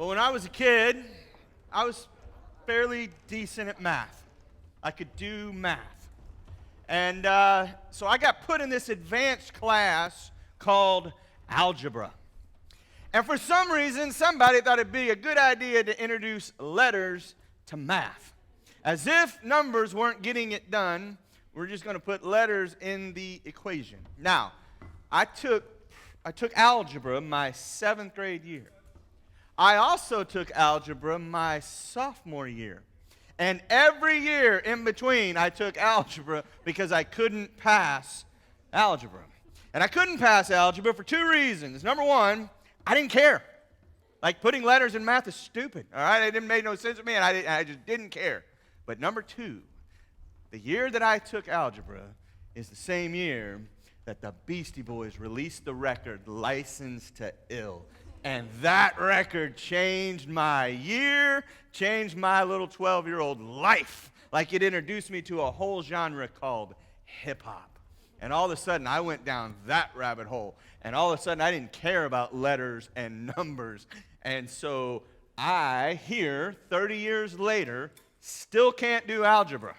Well, when I was a kid, I was fairly decent at math. I could do math. And so I got put in this advanced class called algebra. And for some reason, somebody thought it'd be a good idea to introduce letters to math. As if numbers weren't getting it done, we're just going to put letters in the equation. Now, I took algebra my 7th grade year. I also took algebra my sophomore year. And every year in between, I took algebra because I couldn't pass algebra. And I couldn't pass algebra for 2 reasons. Number one, I didn't care. Like, putting letters in math is stupid, all right? It didn't make no sense to me, and I just didn't care. But number 2, the year that I took algebra is the same year that the Beastie Boys released the record License to Ill. And that record changed my year, changed my little 12-year-old life. Like, it introduced me to a whole genre called hip-hop. And all of a sudden, I went down that rabbit hole. And all of a sudden, I didn't care about letters and numbers. And so I, here, 30 years later, still can't do algebra.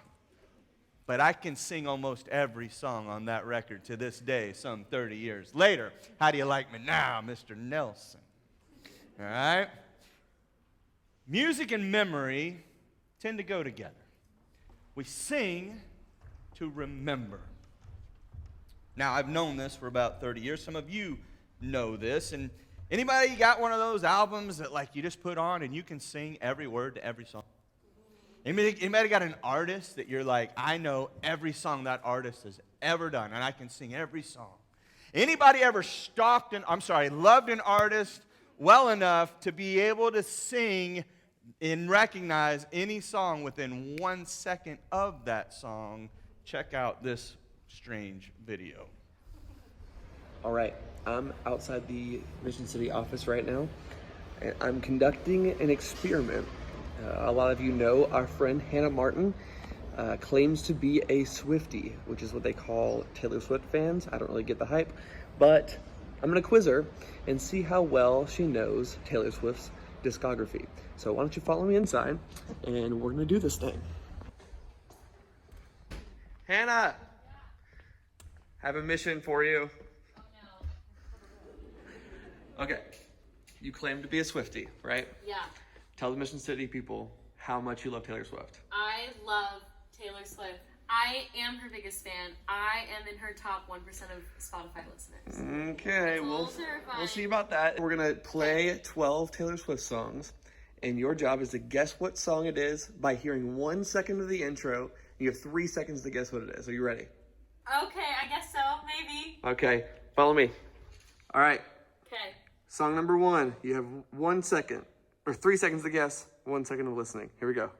But I can sing almost every song on that record to this day, some 30 years later. How do you like me now, Mr. Nelson? All right? Music and memory tend to go together. We sing to remember. Now, I've known this for about 30 years. Some of you know this. And anybody got one of those albums that, like, you just put on and you can sing every word to every song? Anybody got an artist that you're like, I know every song that artist has ever done, and I can sing every song? Anybody ever loved an artist well enough to be able to sing and recognize any song within 1 second of that song? Check out this strange video. All right, I'm outside the Mission City office right now, and I'm conducting an experiment. A lot of you know our friend Hannah Martin claims to be a Swiftie, which is what they call Taylor Swift fans. I don't really get the hype, but I'm gonna quiz her and see how well she knows Taylor Swift's discography. So why don't you follow me inside, and we're gonna do this thing. Hannah, have a mission for you. Oh no. Okay, you claim to be a Swiftie, right? Yeah. Tell the Mission City people how much you love Taylor Swift. I love Taylor Swift. I am her biggest fan. I am in her top 1% of Spotify listeners. Okay, we'll see about that. We're gonna play 12 Taylor Swift songs, and your job is to guess what song it is by hearing 1 second of the intro. You have 3 seconds to guess what it is. Are you ready? Okay, I guess so. Maybe. Okay, follow me. All right. Okay. Song number 1. You have 1 second, or 3 seconds to guess, 1 second of listening. Here we go.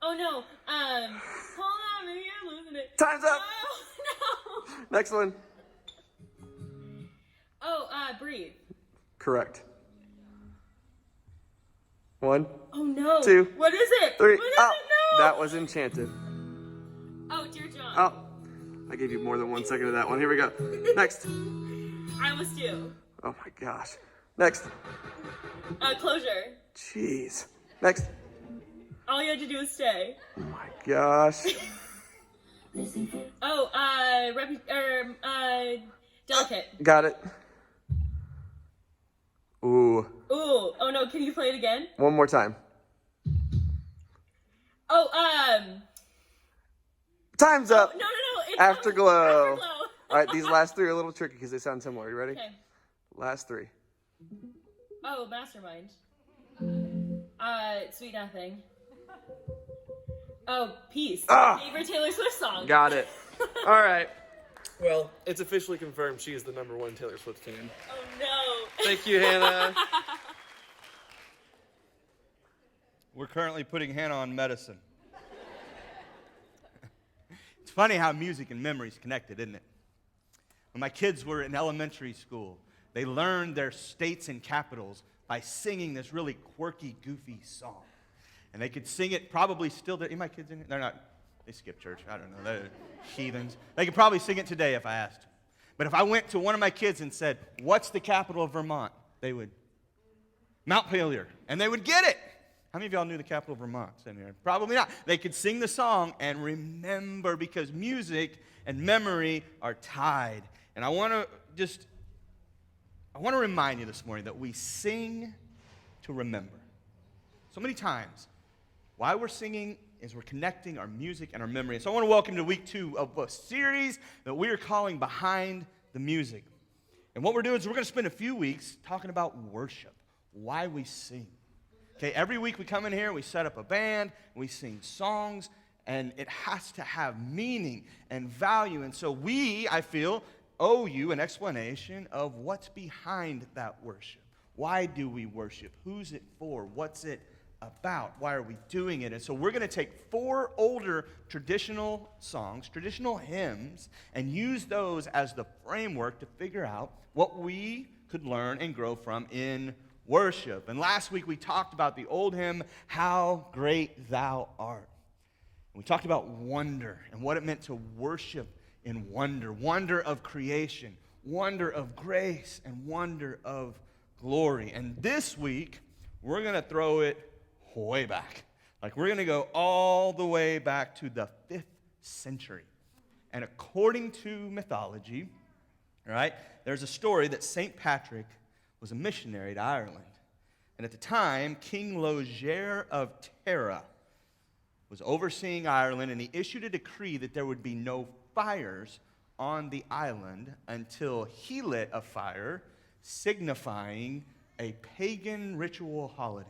Oh no. Hold on, maybe I'm losing it. Time's up. Oh no. Next one. Breathe. Correct. 1, Oh no. 2, What is it? 3. What is Oh, it? No. that was Enchanted. Oh, Dear John. Oh, I gave you more than 1 second of that one. Here we go. Next. I was too. Oh my gosh. Next. Closure. Jeez. Next. All you had to do was stay. Oh my gosh. Delicate. Got it. Ooh. Ooh. Oh no, can you play it again? One more time. Time's up. No. It's Afterglow. Afterglow. All right, these last 3 are a little tricky because they sound similar. You ready? Okay. Last 3. Oh, Mastermind. Sweet Nothing. Oh, Peace. Ah! Favorite Taylor Swift song. Got it. All right. Well, it's officially confirmed she is the #1 Taylor Swift fan. Oh no. Thank you, Hannah. We're currently putting Hannah on medicine. It's funny how music and memory is connected, isn't it? When my kids were in elementary school, they learned their states and capitals by singing this really quirky, goofy song. And they could sing it probably still. Any of my kids in here? They're not. They skip church. I don't know. They're heathens. They could probably sing it today if I asked. But if I went to one of my kids and said, what's the capital of Vermont? They would, Mount Pelier. And they would get it. How many of y'all knew the capital of Vermont? Probably not. They could sing the song and remember, because music and memory are tied. And I want to remind you this morning that we sing to remember. So many times, why we're singing is we're connecting our music and our memory. And so I want to welcome you to week 2 of a series that we are calling Behind the Music. And what we're doing is we're going to spend a few weeks talking about worship, why we sing. Okay, every week we come in here, we set up a band, we sing songs, and it has to have meaning and value. And so we, I feel, owe you an explanation of what's behind that worship. Why do we worship? Who's it for? What's it about? Why are we doing it? And so we're going to take 4 older traditional songs, traditional hymns, and use those as the framework to figure out what we could learn and grow from in worship. And last week we talked about the old hymn, How Great Thou Art. And we talked about wonder and what it meant to worship in wonder. Wonder of creation, wonder of grace, and wonder of glory. And this week we're going to throw it way back. Like, we're going to go all the way back to the 5th century. And according to mythology, right, there's a story that St. Patrick was a missionary to Ireland. And at the time, King Loger of Tara was overseeing Ireland, and he issued a decree that there would be no fires on the island until he lit a fire, signifying a pagan ritual holiday.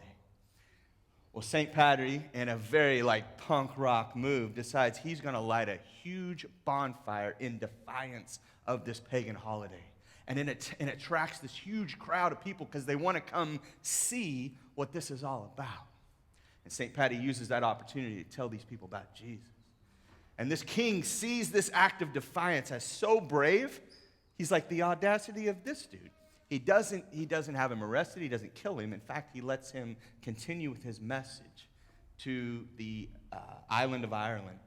Well, St. Patrick, in a very punk rock move, decides he's going to light a huge bonfire in defiance of this pagan holiday. And it attracts this huge crowd of people because they want to come see what this is all about. And St. Patty uses that opportunity to tell these people about Jesus. And this king sees this act of defiance as so brave. He's like, the audacity of this dude. He doesn't have him arrested. He doesn't kill him. In fact, he lets him continue with his message to the island of Ireland.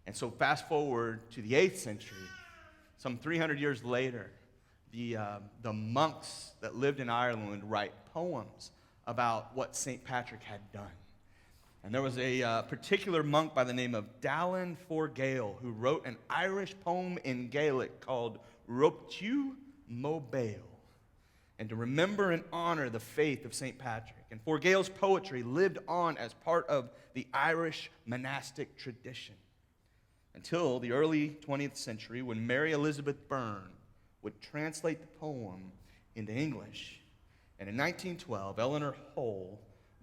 And so fast forward to the 8th century, some 300 years later, the monks that lived in Ireland would write poems about what St. Patrick had done. And there was a particular monk by the name of Dallan Forgale who wrote an Irish poem in Gaelic called Roptu Mobile, and to remember and honor the faith of St. Patrick. And Forgale's poetry lived on as part of the Irish monastic tradition until the early 20th century, when Mary Elizabeth Byrne would translate the poem into English. And in 1912, Eleanor Hull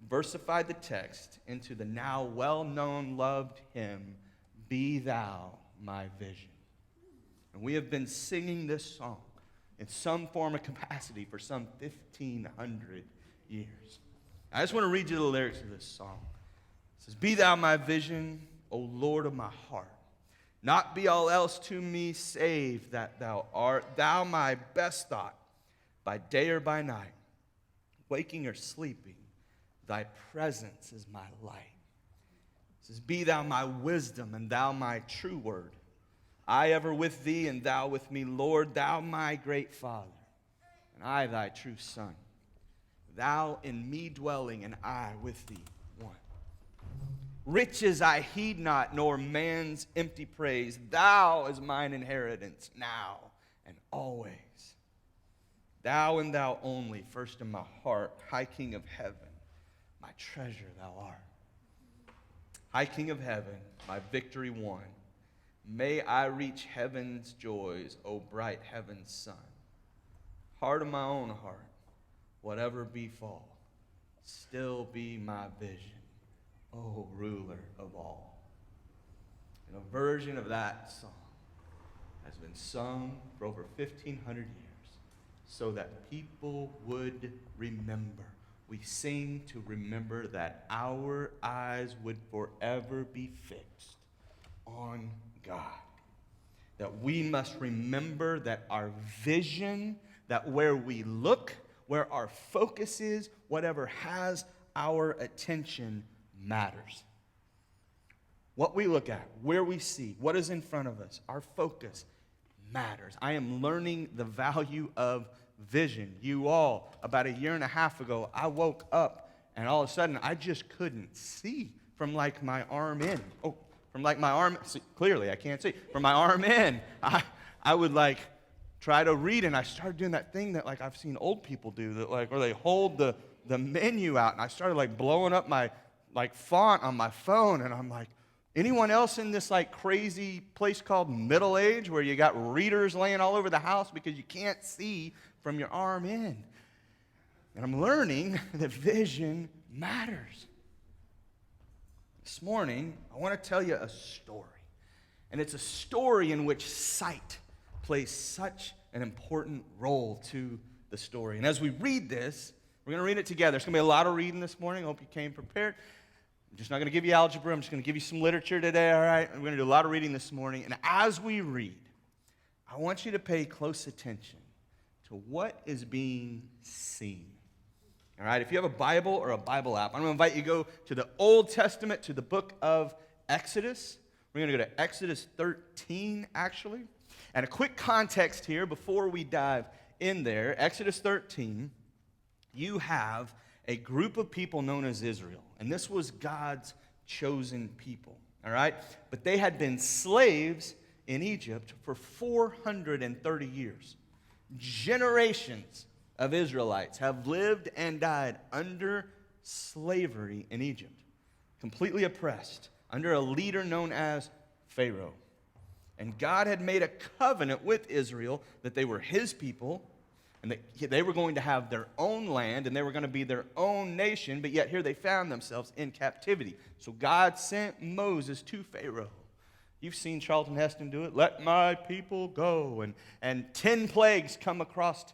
versified the text into the now well-known loved hymn, Be Thou My Vision. And we have been singing this song in some form of capacity for some 1,500 years. I just want to read you the lyrics of this song. It says, Be thou my vision, O Lord of my heart. Not be all else to me save that thou art. Thou my best thought, by day or by night. Waking or sleeping, thy presence is my light. It says, Be thou my wisdom, and thou my true word. I ever with thee, and thou with me, Lord, thou my great Father, and I thy true Son. Thou in me dwelling, and I with thee one. Riches I heed not, nor man's empty praise. Thou is mine inheritance, now and always. Thou and thou only, first in my heart, High King of heaven, my treasure thou art. High King of heaven, my victory won. May I reach heaven's joys, O bright heaven's sun. Heart of my own heart, whatever befall, still be my vision, O ruler of all. And a version of that song has been sung for over 1,500 years so that people would remember. We sing to remember that our eyes would forever be fixed on God. That we must remember that our vision, that where we look, where our focus is, whatever has our attention matters. What we look at, where we see, what is in front of us, our focus matters. I am learning the value of vision. You all, about a year and a half ago, I woke up and all of a sudden I just couldn't see from like my arm in. Oh, from like my arm, see, clearly I can't see. From my arm in, I would like try to read, and I started doing that thing that like I've seen old people do, that like where they hold the menu out, and I started like blowing up my like font on my phone, and I'm like, anyone else in this like crazy place called middle age where you got readers laying all over the house because you can't see from your arm in? And I'm learning that vision matters. This morning, I want to tell you a story. And it's a story in which sight plays such an important role to the story. And as we read this, we're going to read it together. It's going to be a lot of reading this morning. I hope you came prepared. I'm just not going to give you algebra. I'm just going to give you some literature today, all right? We're going to do a lot of reading this morning. And as we read, I want you to pay close attention to what is being seen. All right, if you have a Bible or a Bible app, I'm going to invite you to go to the Old Testament, to the book of Exodus. We're going to go to Exodus 13, actually. And a quick context here before we dive in there. Exodus 13, you have a group of people known as Israel. And this was God's chosen people, all right? But they had been slaves in Egypt for 430 years. Generations of Israelites have lived and died under slavery in Egypt, completely oppressed, under a leader known as Pharaoh. And God had made a covenant with Israel that they were his people, and that they were going to have their own land, and they were going to be their own nation, but yet here they found themselves in captivity. So God sent Moses to Pharaoh. You've seen Charlton Heston do it. Let my people go. And 10 plagues come across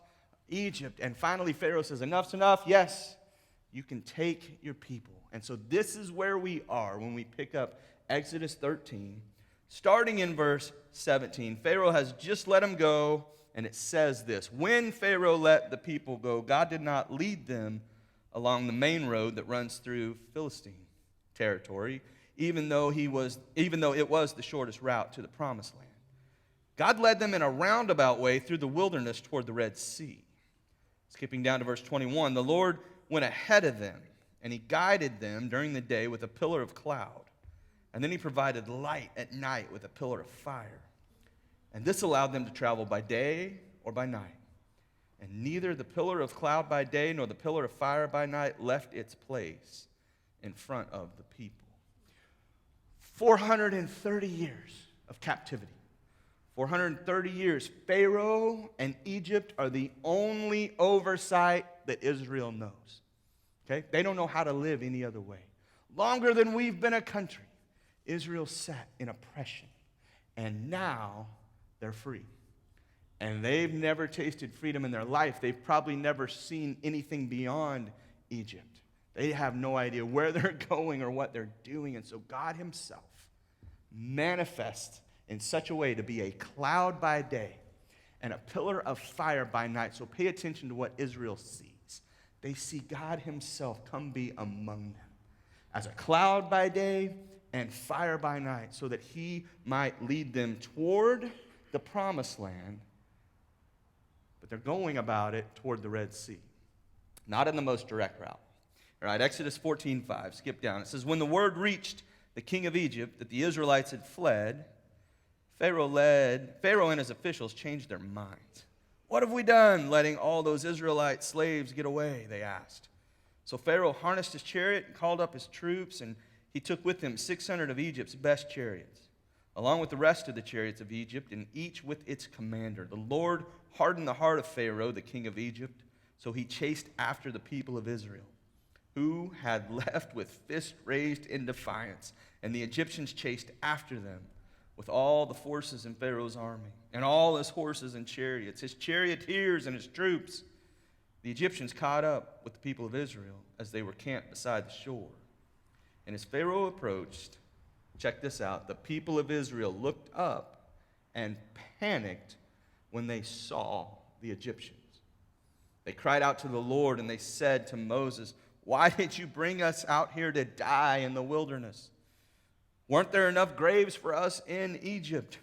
Egypt. And finally, Pharaoh says, enough's enough. Yes, you can take your people. And so this is where we are when we pick up Exodus 13. Starting in verse 17, Pharaoh has just let them go. And it says this: when Pharaoh let the people go, God did not lead them along the main road that runs through Philistine territory, even though it was the shortest route to the promised land. God led them in a roundabout way through the wilderness toward the Red Sea. Skipping down to verse 21, the Lord went ahead of them, and he guided them during the day with a pillar of cloud. And then he provided light at night with a pillar of fire. And this allowed them to travel by day or by night. And neither the pillar of cloud by day nor the pillar of fire by night left its place in front of the people. 430 years of captivity. 430 years. Pharaoh and Egypt are the only oversight that Israel knows. Okay? They don't know how to live any other way. Longer than we've been a country, Israel sat in oppression. And now they're free. And they've never tasted freedom in their life. They've probably never seen anything beyond Egypt. They have no idea where they're going or what they're doing. And so God himself manifests in such a way to be a cloud by day and a pillar of fire by night. So pay attention to what Israel sees. They see God himself come be among them as a cloud by day and fire by night, so that he might lead them toward the promised land. But they're going about it toward the Red Sea, not in the most direct route. All right, Exodus 14:5, skip down. It says, when the word reached the king of Egypt that the Israelites had fled, Pharaoh and his officials changed their minds. What have we done letting all those Israelite slaves get away, they asked. So Pharaoh harnessed his chariot and called up his troops, and he took with him 600 of Egypt's best chariots, along with the rest of the chariots of Egypt, and each with its commander. The Lord hardened the heart of Pharaoh, the king of Egypt, so he chased after the people of Israel, who had left with fists raised in defiance. And the Egyptians chased after them with all the forces in Pharaoh's army, and all his horses and chariots, his charioteers and his troops. The Egyptians caught up with the people of Israel as they were camped beside the shore. And as Pharaoh approached, check this out, the people of Israel looked up and panicked when they saw the Egyptians. They cried out to the Lord, and they said to Moses, why did you bring us out here to die in the wilderness? Weren't there enough graves for us in Egypt?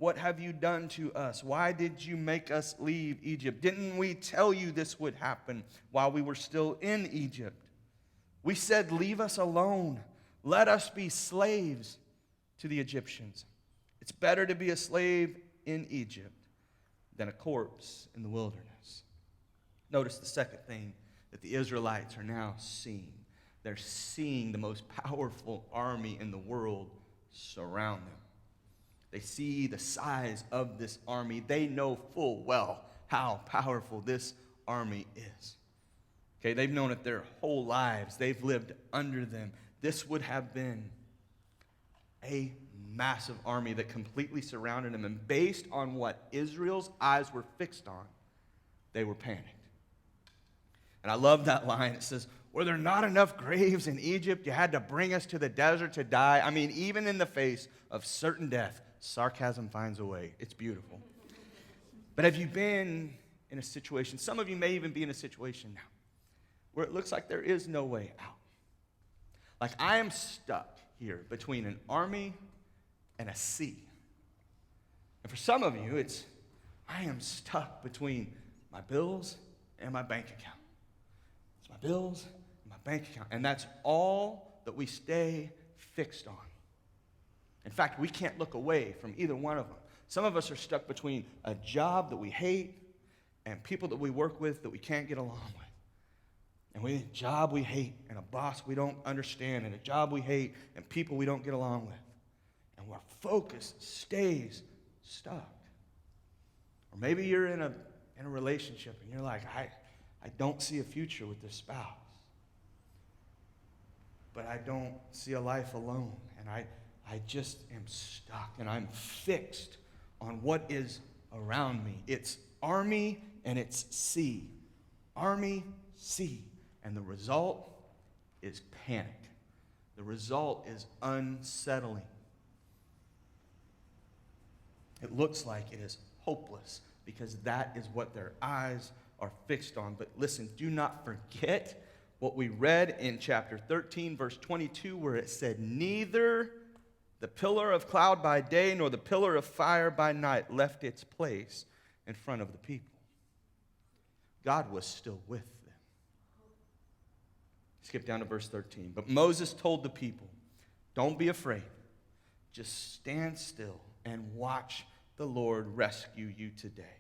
What have you done to us? Why did you make us leave Egypt? Didn't we tell you this would happen while we were still in Egypt? We said, leave us alone. Let us be slaves to the Egyptians. It's better to be a slave in Egypt than a corpse in the wilderness. Notice the second thing that the Israelites are now seeing. They're seeing the most powerful army in the world surround them. They see the size of this army. They know full well how powerful this army is. Okay, they've known it their whole lives. They've lived under them. This would have been a massive army that completely surrounded them. And based on what Israel's eyes were fixed on, they were panicked. And I love that line. It says, were there not enough graves in Egypt? You had to bring us to the desert to die. I mean, even in the face of certain death, sarcasm finds a way. It's beautiful. But have you been in a situation, some of you may even be in a situation now, where it looks like there is no way out? Like I am stuck here between an army and a sea. And for some of you, it's, I am stuck between my bills and my bank account. It's my bills and my bank account. And that's all that we stay fixed on. In fact, we can't look away from either one of them. Some of us are stuck between a job that we hate and people that we work with that we can't get along with. And a job we hate and a boss we don't understand and a job we hate and people we don't get along with. And our focus stays stuck. Or maybe you're in a relationship and you're like, I don't see a future with this spouse. But I don't see a life alone. And I just am stuck and I'm fixed on what is around me. It's army and it's sea. Army, sea. And the result is panic. The result is unsettling. It looks like it is hopeless because that is what their eyes are fixed on. But listen, do not forget what we read in chapter 13, verse 22, where it said, neither the pillar of cloud by day nor the pillar of fire by night left its place in front of the people. God was still with them. Skip down to verse 13. But Moses told the people, don't be afraid. Just stand still and watch the Lord rescue you today.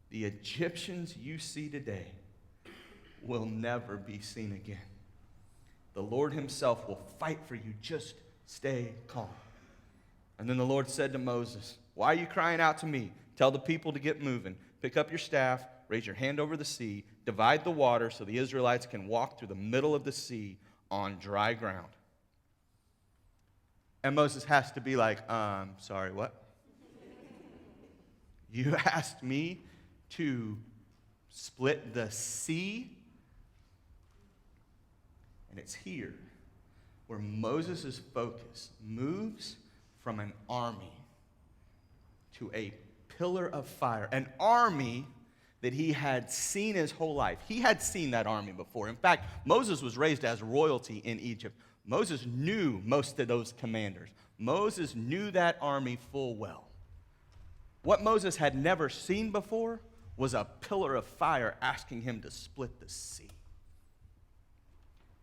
The Egyptians you see today will never be seen again. The Lord himself will fight for you. Just stay calm. And then the Lord said to Moses, why are you crying out to me? Tell the people to get moving. Pick up your staff, raise your hand over the sea, divide the water so the Israelites can walk through the middle of the sea on dry ground. And Moses has to be like, sorry, what? You asked me to split the sea? And it's here where Moses' focus moves from an army to a pillar of fire. An army that he had seen his whole life. He had seen that army before. In fact, Moses was raised as royalty in Egypt. Moses knew most of those commanders. Moses knew that army full well. What Moses had never seen before was a pillar of fire asking him to split the sea.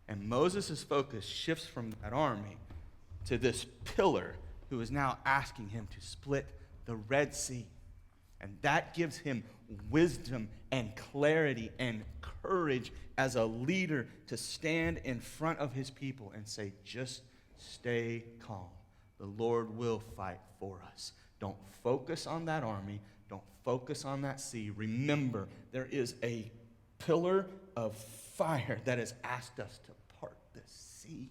And Moses' focus shifts from that army to this pillar who is now asking him to split the Red Sea. And that gives him wisdom and clarity and courage as a leader to stand in front of his people and say, just stay calm. The Lord will fight for us. Don't focus on that army. Don't focus on that sea. Remember, there is a pillar of fire that has asked us to part the sea.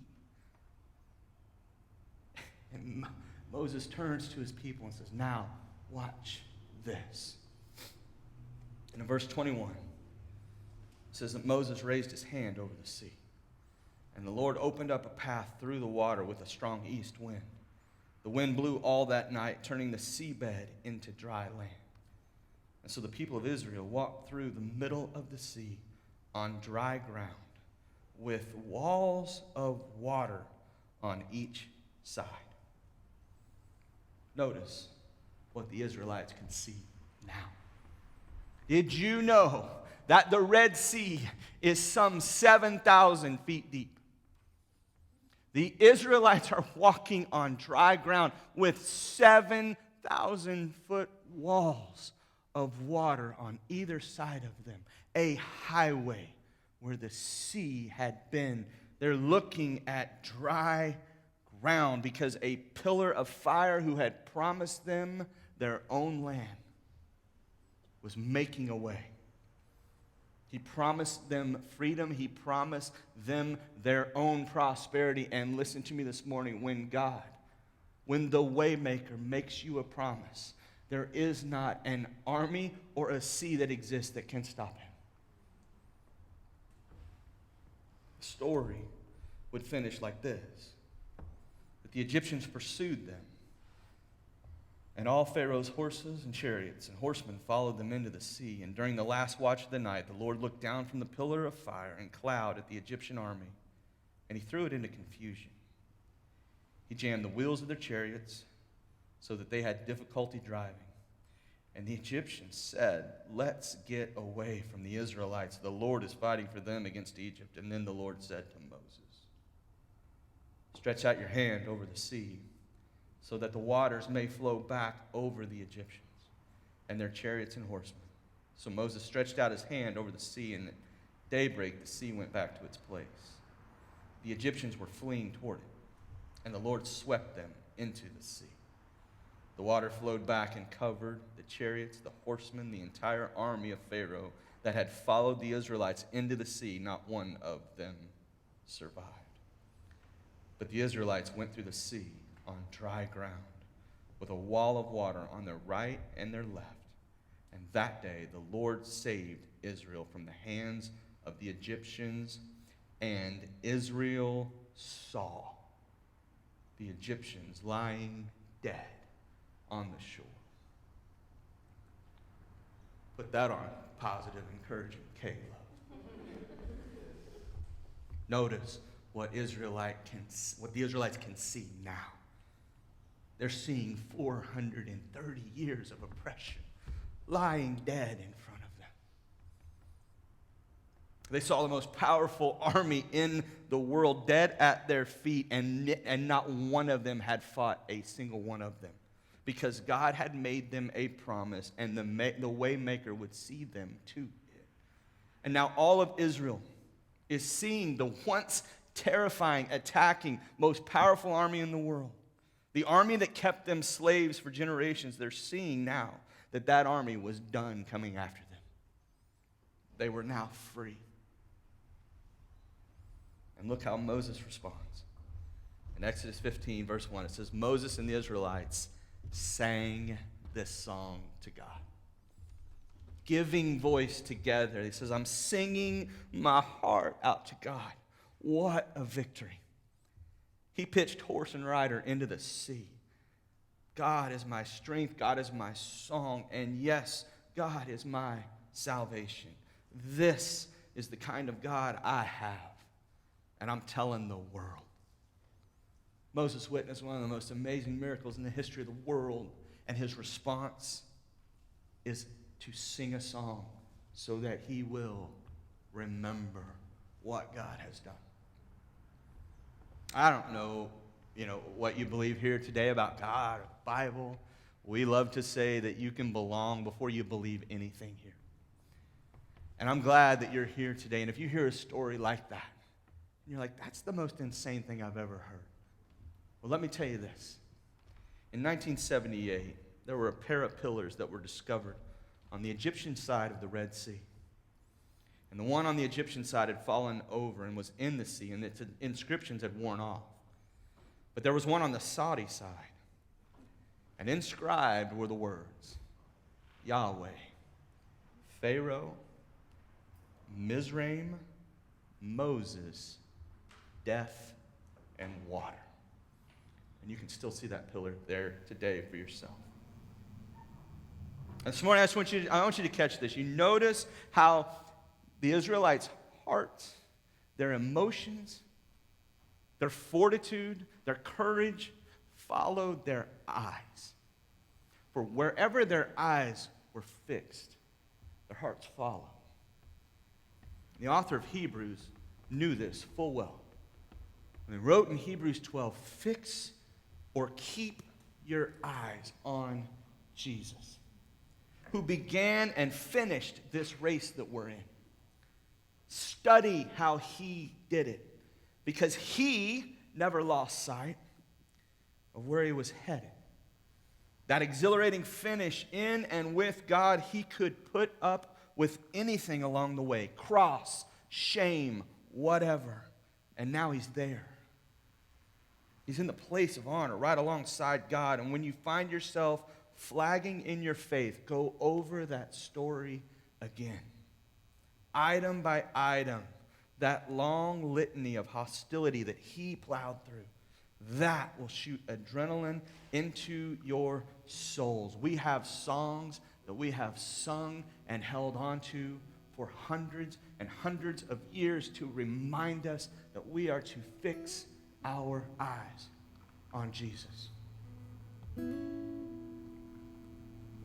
And Moses turns to his people and says, now, watch this. And in verse 21, it says that Moses raised his hand over the sea. And the Lord opened up a path through the water with a strong east wind. The wind blew all that night, turning the seabed into dry land. And so the people of Israel walked through the middle of the sea on dry ground with walls of water on each side. Notice, what the Israelites can see now. Did you know that the Red Sea is some 7,000 feet deep? The Israelites are walking on dry ground with 7,000-foot walls of water on either side of them, a highway where the sea had been. They're looking at dry ground because a pillar of fire who had promised them their own land was making a way. He promised them freedom. He promised them their own prosperity. And listen to me this morning, when the Waymaker makes you a promise, there is not an army or a sea that exists that can stop him. The story would finish like this: that the Egyptians pursued them, and all Pharaoh's horses and chariots and horsemen followed them into the sea. And during the last watch of the night, the Lord looked down from the pillar of fire and cloud at the Egyptian army, and he threw it into confusion. He jammed the wheels of their chariots so that they had difficulty driving. And the Egyptians said, "Let's get away from the Israelites. The Lord is fighting for them against Egypt." And then the Lord said to Moses, "Stretch out your hand over the sea, so that the waters may flow back over the Egyptians and their chariots and horsemen." So Moses stretched out his hand over the sea, and at daybreak the sea went back to its place. The Egyptians were fleeing toward it, and the Lord swept them into the sea. The water flowed back and covered the chariots, the horsemen, the entire army of Pharaoh that had followed the Israelites into the sea. Not one of them survived. But the Israelites went through the sea on dry ground, with a wall of water on their right and their left. And that day the Lord saved Israel from the hands of the Egyptians, and Israel saw the Egyptians lying dead on the shore. Put that on positive, encouraging Caleb. Notice what the Israelites can see now. They're seeing 430 years of oppression lying dead in front of them. They saw the most powerful army in the world dead at their feet, and not one of them had fought a single one of them, because God had made them a promise, and the Waymaker would see them to it. And now all of Israel is seeing the once terrifying, attacking, most powerful army in the world. The army that kept them slaves for generations. They're seeing now that that army was done coming after them. They were now free. And look how Moses responds. In Exodus 15, verse 1, it says, Moses and the Israelites sang this song to God, giving voice together. He says, I'm singing my heart out to God. What a victory. He pitched horse and rider into the sea. God is my strength. God is my song. And yes, God is my salvation. This is the kind of God I have. And I'm telling the world. Moses witnessed one of the most amazing miracles in the history of the world. And his response is to sing a song so that he will remember what God has done. I don't know, what you believe here today about God or the Bible. We love to say that you can belong before you believe anything here. And I'm glad that you're here today. And if you hear a story like that, and you're like, that's the most insane thing I've ever heard. Well, let me tell you this. In 1978, there were a pair of pillars that were discovered on the Egyptian side of the Red Sea. And the one on the Egyptian side had fallen over and was in the sea, and its inscriptions had worn off. But there was one on the Saudi side, and inscribed were the words, Yahweh, Pharaoh, Mizraim, Moses, death, and water. And you can still see that pillar there today for yourself. And this morning, I want you to catch this. You notice how the Israelites' hearts, their emotions, their fortitude, their courage followed their eyes. For wherever their eyes were fixed, their hearts followed. The author of Hebrews knew this full well. And he wrote in Hebrews 12, fix or keep your eyes on Jesus, who began and finished this race that we're in. Study how he did it, because he never lost sight of where he was headed. That exhilarating finish in and with God, he could put up with anything along the way. Cross, shame, whatever. And now he's there. He's in the place of honor right alongside God. And when you find yourself flagging in your faith, go over that story again. Item by item, that long litany of hostility that he plowed through. That will shoot adrenaline into your souls. We have songs that we have sung and held on to for hundreds and hundreds of years to remind us that we are to fix our eyes on Jesus.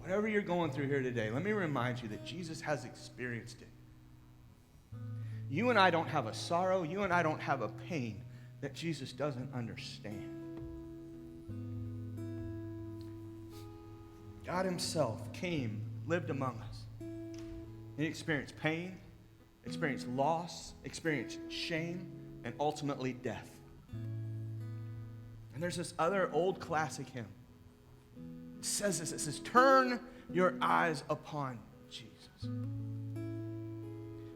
Whatever you're going through here today, let me remind you that Jesus has experienced it. You and I don't have a sorrow, you and I don't have a pain that Jesus doesn't understand. God himself came, lived among us. He experienced pain, experienced loss, experienced shame, and ultimately death. And there's this other old classic hymn. It says this, it says, turn your eyes upon Jesus.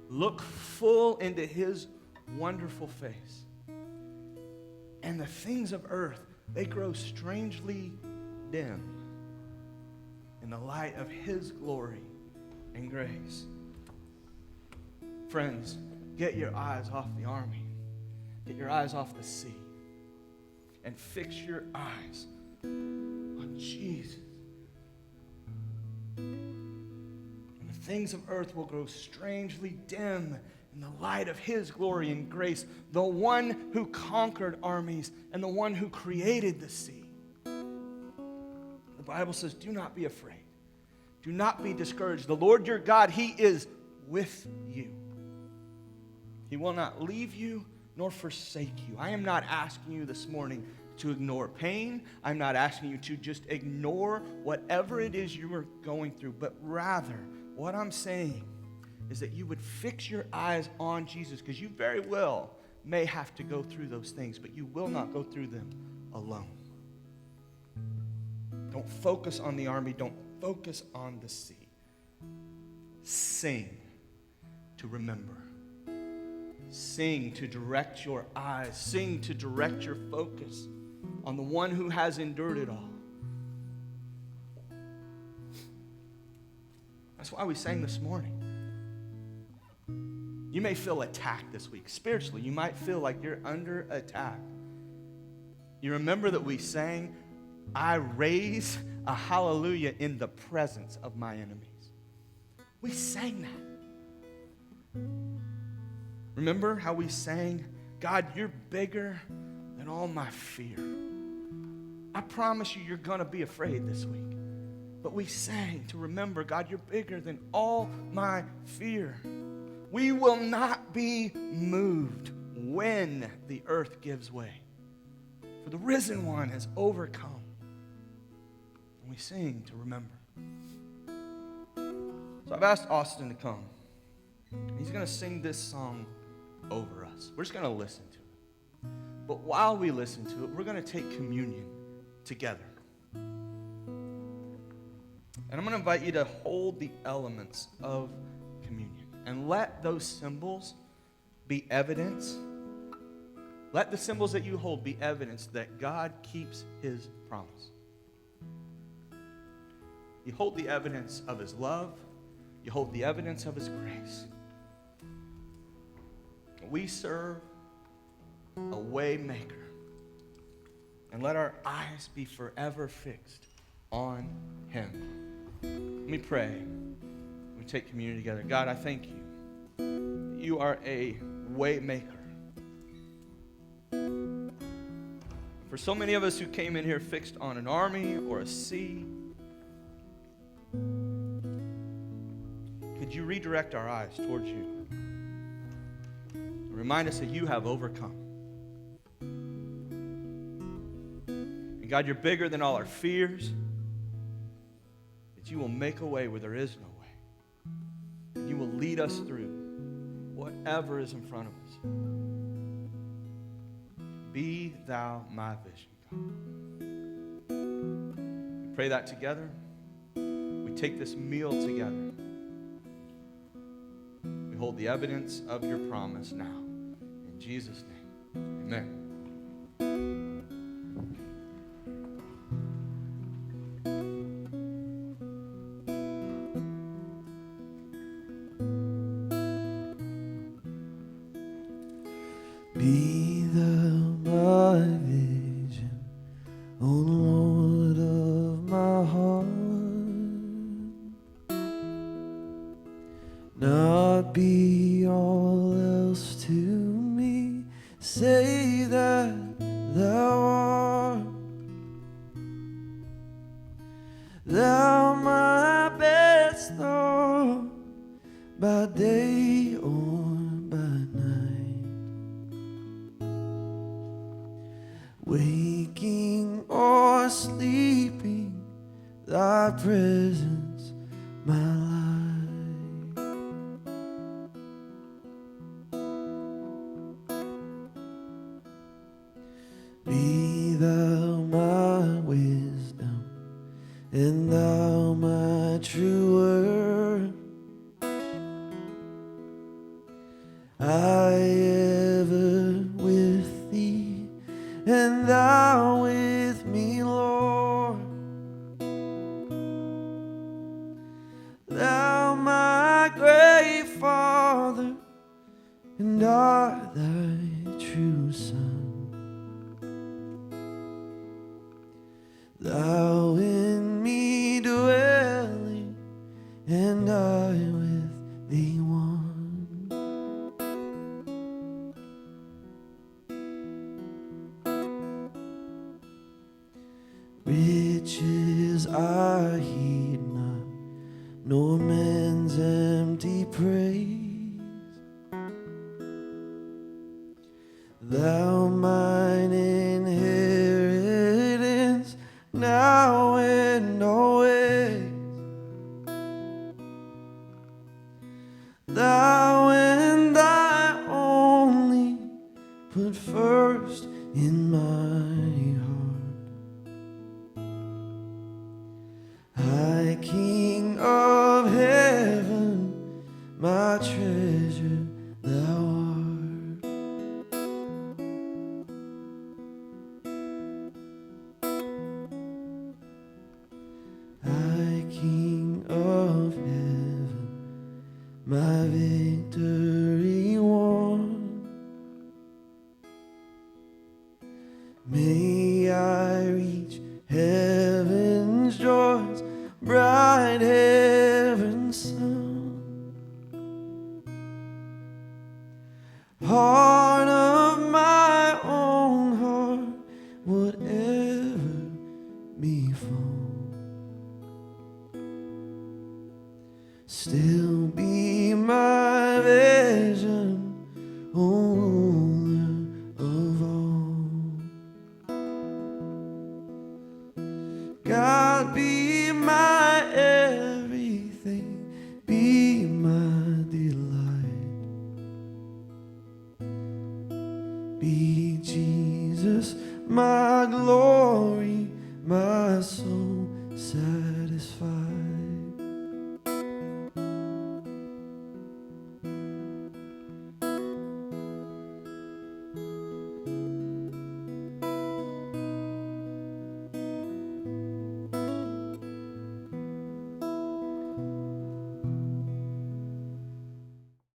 Look full into his wonderful face. And the things of earth, they grow strangely dim in the light of his glory and grace. Friends, get your eyes off the army. Get your eyes off the sea. And fix your eyes on Jesus. And the things of earth will grow strangely dim in the light of his glory and grace, the one who conquered armies and the one who created the sea. The Bible says, do not be afraid. Do not be discouraged. The Lord your God, he is with you. He will not leave you nor forsake you. I am not asking you this morning to ignore pain. I'm not asking you to just ignore whatever it is you are going through, but rather what I'm saying is that you would fix your eyes on Jesus, because you very well may have to go through those things, but you will not go through them alone. Don't focus on the army. Don't focus on the sea. Sing to remember. Sing to direct your eyes. Sing to direct your focus on the one who has endured it all. That's why we sang this morning. You may feel attacked this week. Spiritually, you might feel like you're under attack. You remember that we sang, I raise a hallelujah in the presence of my enemies. We sang that. Remember how we sang, God, you're bigger than all my fear. I promise you, you're going to be afraid this week. But we sang to remember, God, you're bigger than all my fear. We will not be moved when the earth gives way. For the risen one has overcome. And we sing to remember. So I've asked Austin to come. He's going to sing this song over us. We're just going to listen to it. But while we listen to it, we're going to take communion together. And I'm going to invite you to hold the elements of communion. And let those symbols be evidence. Let the symbols that you hold be evidence that God keeps his promise. You hold the evidence of his love. You hold the evidence of his grace. We serve a way maker. And let our eyes be forever fixed on him. Let me pray. We take communion together. God, I thank you. You are a way maker. For so many of us who came in here fixed on an army or a sea, would you redirect our eyes towards you? Remind us that you have overcome. And God, you're bigger than all our fears. That you will make a way where there is no way. And you will lead us through whatever is in front of us. Be thou my vision, God. We pray that together. We take this meal together. We hold the evidence of your promise now. In Jesus' name, amen. Be thou my vision, O Lord of my heart. Not be all else to me, say that thou art. Thou my best thought, by day or by night. Waking or sleeping, thy presence my life. Be thou my wisdom, and thou my true word. I ever with thee, and thou with me, Lord. Thou my great Father, and I thy true Son. Thou in me dwelling, and I with thee one. Riches I heed not, nor man's empty praise. Thou mine inheritance, now and always. Thou and thy only put first in my heart. High King of heaven, my treasure thou art. High King of heaven, my victory won. May I reach heaven's joys, bright heaven's sun. Heart of my own heart, whatever befall, still be my vision, O ruler of all. God, be my everything, be my delight. Be Jesus my glory, my soul satisfied.